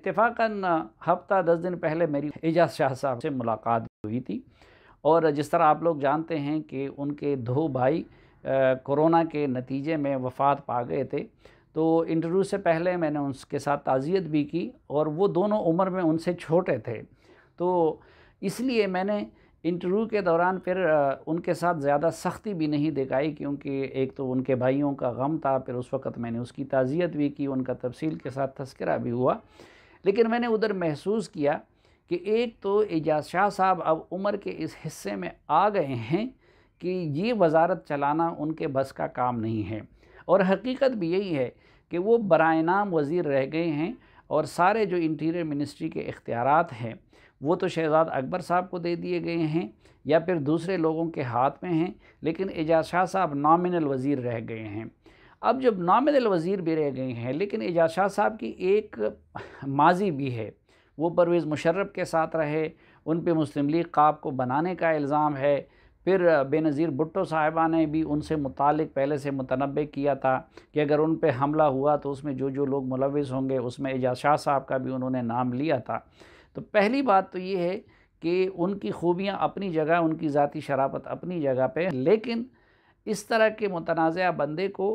इत्तेफाकन हफ़्ता 10 दिन पहले मेरी एजाज़ शाह साहब से मुलाकात हुई थी, और जिस तरह आप लोग जानते हैं कि उनके 2 भाई कोरोना के नतीजे में वफ़ात पा गए थे, तो इंटरव्यू से पहले मैंने उनके साथ ताज़ियत भी की, और वो दोनों उम्र में उनसे छोटे थे। तो इसलिए मैंने इंटरव्यू के दौरान फिर उनके साथ ज़्यादा सख्ती भी नहीं दिखाई, क्योंकि एक तो उनके भाइयों का गम था, फिर उस वक़्त मैंने उसकी ताज़ियत भी की, उनका तफ़सील के साथ तज़किरा भी हुआ। लेकिन मैंने उधर महसूस किया कि एक तो एजाज़ शाह साहब अब उम्र के इस हिस्से में आ गए हैं कि ये वज़ारत चलाना उनके बस का काम नहीं है, और हकीकत भी यही है कि वो बराए नाम वज़ीर रह गए हैं, और सारे जो इंटीरियर मिनिस्ट्री के इख्तियारात हैं वो तो शहज़ाद अकबर साहब को दे दिए गए हैं या फिर दूसरे लोगों के हाथ में हैं, लेकिन एजाज़ शाह साहब नॉमिनल वज़ीर रह गए हैं। अब जब नॉमिनल वज़ीर भी रह गए हैं, लेकिन एजाज़ शाह साहब की एक माज़ी भी है, वो परवेज़ मुशर्रफ के साथ रहे, उन पे मुस्लिम लीग क़ाब को बनाने का इल्ज़ाम है। फिर बेनज़ीर भुट्टो साहिबा ने भी उनसे मुतालिक पहले से मुतनब्बे किया था कि अगर उन पे हमला हुआ तो उसमें जो जो लोग मुलव्विस होंगे, उसमें एजाज़ शाह साहब का भी उन्होंने नाम लिया था। तो पहली बात तो ये है कि उनकी खूबियाँ अपनी जगह, उनकी ज़ाती शराफ़त अपनी जगह पे, लेकिन इस तरह के मुतनाज़ा बंदे को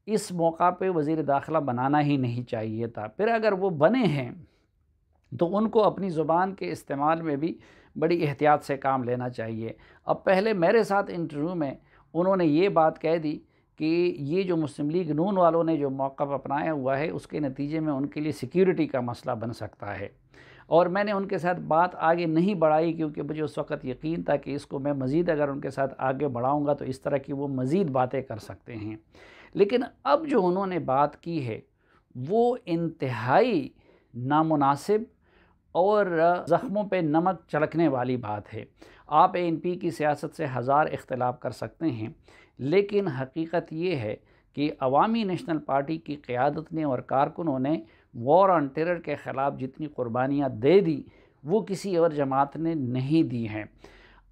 इस मौका पे वज़ीर दाखिला बनाना ही नहीं चाहिए था। फिर अगर वो बने हैं तो उनको अपनी ज़ुबान के इस्तेमाल में भी बड़ी एहतियात से काम लेना चाहिए। अब पहले मेरे साथ इंटरव्यू में उन्होंने ये बात कह दी कि ये जो मुस्लिम लीग नून वालों ने जो मौक़िफ़ अपनाया हुआ है, उसके नतीजे में उनके लिए सिक्योरिटी का मसला बन सकता है, और मैंने उनके साथ बात आगे नहीं बढ़ाई, क्योंकि मुझे उस वक़्त यकीन था कि इसको मैं मज़ीद अगर उनके साथ आगे बढ़ाऊँगा तो इस तरह की वो मज़ीद बातें कर सकते हैं। लेकिन अब जो उन्होंने बात की है वो इंतहाई नामुनासिब और ज़ख्मों पे नमक छिड़कने वाली बात है। आप एएनपी की सियासत से हज़ार इख्तिलाफ़ कर सकते हैं, लेकिन हकीकत ये है कि अवामी नेशनल पार्टी की क़यादत ने और कारकुनों ने वॉर ऑन टेरर के ख़िलाफ़ जितनी कुर्बानियाँ दे दी, वो किसी और जमात ने नहीं दी हैं।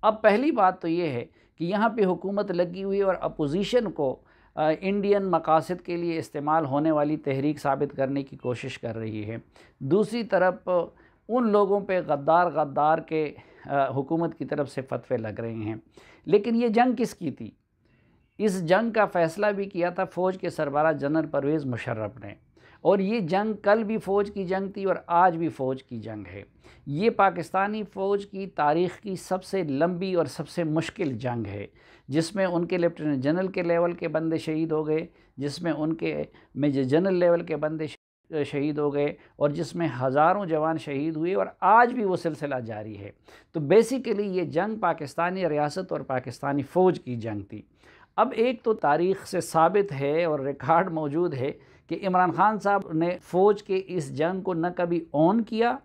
अब पहली बात तो ये है कि यहाँ पे हुकूमत लगी हुई और अपोजिशन को इंडियन मकासद के लिए इस्तेमाल होने वाली तहरीक साबित करने की कोशिश कर रही है। दूसरी तरफ उन लोगों पे गद्दार के हुकूमत की तरफ से फतवे लग रहे हैं। लेकिन ये जंग किसकी थी? इस जंग का फ़ैसला भी किया था फ़ौज के सरबराह जनरल परवेज़ मुशर्रफ ने, और ये जंग कल भी फ़ौज की जंग थी और आज भी फ़ौज की जंग है। ये पाकिस्तानी फ़ौज की तारीख़ की सबसे लंबी और सबसे मुश्किल जंग है, जिसमें उनके लेफ्टिनेंट जनरल के लेवल के बंदे शहीद हो गए, जिसमें उनके मेजर जनरल लेवल के बंदे शहीद हो गए, और जिसमें हज़ारों जवान शहीद हुए, और आज भी वो सिलसिला जारी है। तो बेसिकली ये जंग पाकिस्तानी रियासत और पाकिस्तानी फ़ौज की जंग थी। अब एक तो तारीख़ से साबित है और रिकॉर्ड मौजूद है कि इमरान खान साहब ने फ़ौज के इस जंग को न कभी ऑन किया,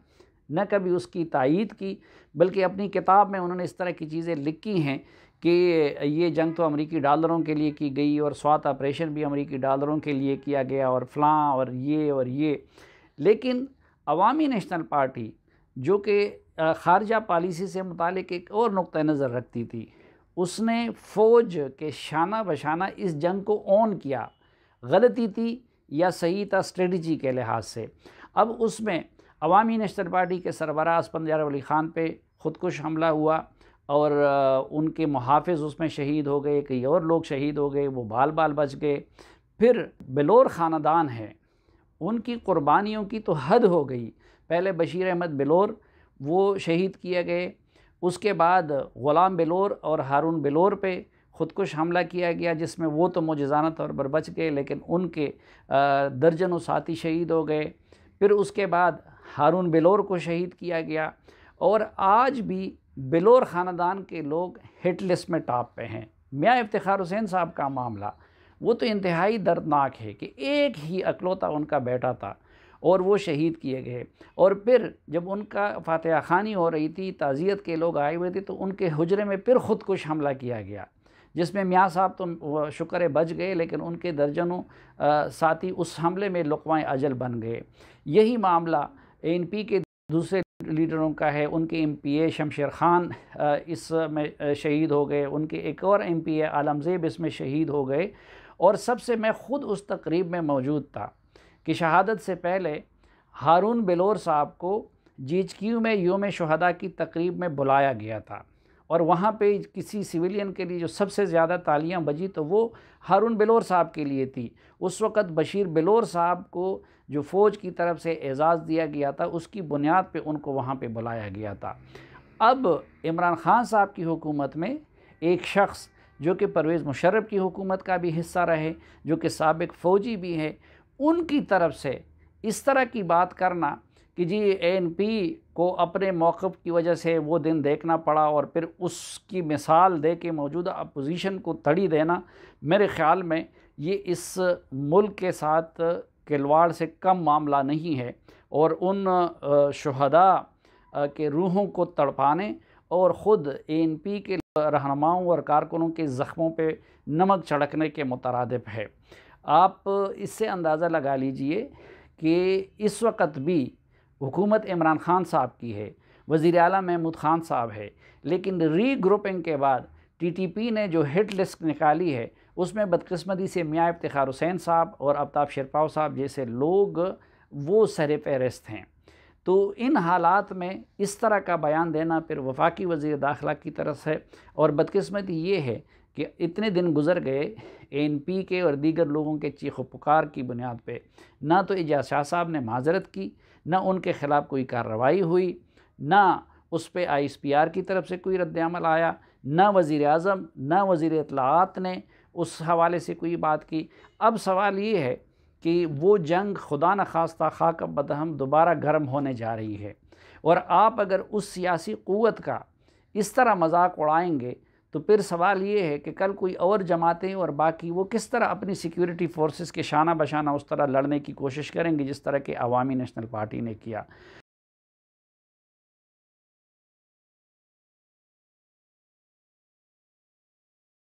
न कभी उसकी तायीद की, बल्कि अपनी किताब में उन्होंने इस तरह की चीज़ें लिखी हैं कि ये जंग तो अमेरिकी डॉलरों के लिए की गई, और स्वात ऑपरेशन भी अमेरिकी डॉलरों के लिए किया गया, और फ़लाँ और ये। लेकिन अवामी नेशनल पार्टी जो कि ख़ारजा पॉलिसी से मुतालिक एक और नुक्ता नज़र रखती थी, उसने फ़ौज के शाना बशाना इस जंग को ऑन किया। गलती थी या सही था स्ट्रेटजी के लिहाज से। अब उसमें अवामी नेशनल पार्टी के सरबराह असफंदयार अली ख़ान पे ख़ुदकुश हमला हुआ, और उनके मुहाफ़िज़ उसमें शहीद हो गए, कई और लोग शहीद हो गए, वो बाल बाल बच गए। फिर बिलोर ख़ानदान है, उनकी क़ुरबानियों की तो हद हो गई। पहले बशीर अहमद बिलोर वो शहीद किए गए, उसके बाद ग़ुलाम बिलोर और हारून बिलोर पे ख़ुदकुश हमला किया गया, जिसमें वो तो मौजज़ाना तौर पर बच गए, लेकिन उनके दर्जनों साथी शहीद हो गए। फिर उसके बाद हारून बिलोर को शहीद किया गया, और आज भी बिलोर ख़ानदान के लोग हिट लिस्ट में टॉप पे हैं। मियाँ इफ्तिखार हुसैन साहब का मामला वो तो इंतहाई दर्दनाक है कि एक ही अकलौता उनका बेटा था और वो शहीद किए गए, और फिर जब उनका फातिहा खानी हो रही थी, ताज़ियत के लोग आए हुए थे, तो उनके हुजरे में फिर ख़ुदकुश हमला किया गया, जिसमें मियाँ साहब तो शुक्र है बच गए, लेकिन उनके दर्जनों साथी उस हमले में लुक़माए अजल बन गए। यही मामला एएनपी के दूसरे लीडरों का है। उनके एमपीए शमशेर ख़ान इसमें शहीद हो गए, उनके एक और एमपीए आलमज़ेब इसमें शहीद हो गए, और सबसे मैं ख़ुद उस तकरीब में मौजूद था कि शहादत से पहले हारून बिलोर साहब को जीएचक्यू में योम शुहदा की तकरीब में बुलाया गया था और वहाँ पे किसी सिविलियन के लिए जो सबसे ज़्यादा तालियां बजी तो वो हारून बिलोर साहब के लिए थी। उस वक़्त बशीर बिलोर साहब को जो फ़ौज की तरफ से एज़ाज़ दिया गया था उसकी बुनियाद पे उनको वहाँ पे बुलाया गया था। अब इमरान ख़ान साहब की हुकूमत में एक शख्स जो कि परवेज़ मुशर्रफ की हुकूमत का भी हिस्सा रहे, जो कि साबिक़ फ़ौजी भी है, उनकी तरफ से इस तरह की बात करना कि जी एएनपी को अपने मौक़िफ़ की वजह से वो दिन देखना पड़ा और फिर उसकी मिसाल दे के मौजूदा अपोजिशन को तड़ी देना, मेरे ख़्याल में ये इस मुल्क के साथ खिलवाड़ से कम मामला नहीं है और उन शुहदा के रूहों को तड़पाने और ख़ुद एएनपी के रहनुमाओं और कारकुनों के ज़ख्मों पे नमक छिड़कने के मुतरादिफ है। आप इससे अंदाज़ा लगा लीजिए कि इस वक्त भी हुकूमत इमरान ख़ान साहब की है, वज़ीर आला महमूद ख़ान साहब है, लेकिन रीग्रुपिंग के बाद टीटीपी ने जो हिट लिस्ट निकाली है उसमें बदकिस्मती से मियाँ इफ्तिखार हुसैन साहब और आफ्ताब शेरपाव साहब जैसे लोग वो सर फ़हरिस्त हैं। तो इन हालात में इस तरह का बयान देना फिर वफाकी वज़ीर दाखिला की तरफ से, और बदकिस्मती ये है कि इतने दिन गुज़र गए एएनपी के और दीगर लोगों के चीख पुकार की बुनियाद पे ना तो एजाज़ शाह साहब ने माजरत की, ना उनके ख़िलाफ़ कोई कार्रवाई हुई, ना उस पर ISPR की तरफ से कोई रद्द-ए-अमल आया, ना वज़ीर आज़म ना वज़ीर इत्तलाआत ने उस हवाले से कोई बात की। अब सवाल ये है कि वो जंग खुदा न खास्ता खाक बदहम दोबारा गर्म होने जा रही है और आप अगर उस सियासी क़ुव्वत का इस तरह मजाक उड़ाएंगे तो फिर सवाल ये है कि कल कोई और जमातें और बाकी वो किस तरह अपनी सिक्योरिटी फोर्सेस के शाना बशाना उस तरह लड़ने की कोशिश करेंगे जिस तरह के अवामी नेशनल पार्टी ने किया।